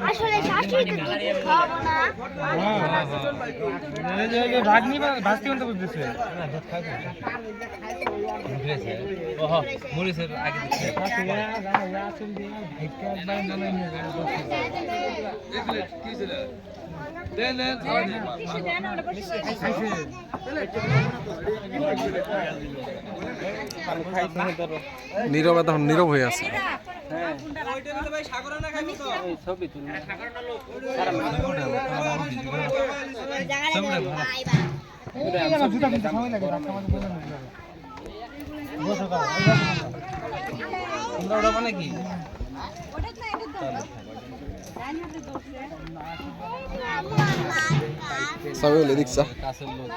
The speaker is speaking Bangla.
আসলে শাশুড়ি তো দুধ খাওয়াবো না। ভাগ্নি ভাস্তি অন্ত বুঝতেছে মরিসের আগে নীরব তখন নীরব হয়ে আছে। নাকি সবাই দেখছা কাছের লোক